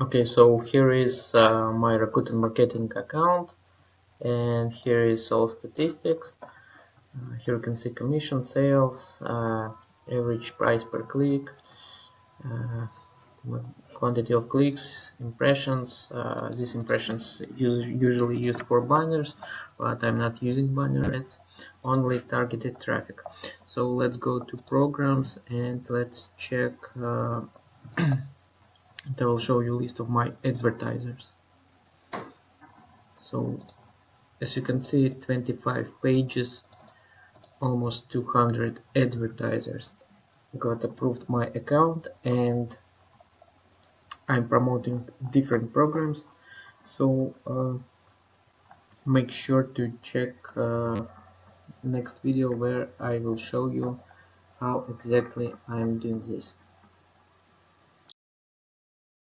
Okay, so here is my Rakuten marketing account, and here is all statistics. Here you can see commission, sales, average price per click, uh, quantity of clicks, impressions. These impressions usually used for banners, but I'm not using banner ads, only targeted traffic. So let's go to programs and let's check. It will show you a list of my advertisers. So as you can see, 25 pages, almost 200 advertisers got approved my account, and I'm promoting different programs. So make sure to check next video where I will show you how exactly I'm doing this.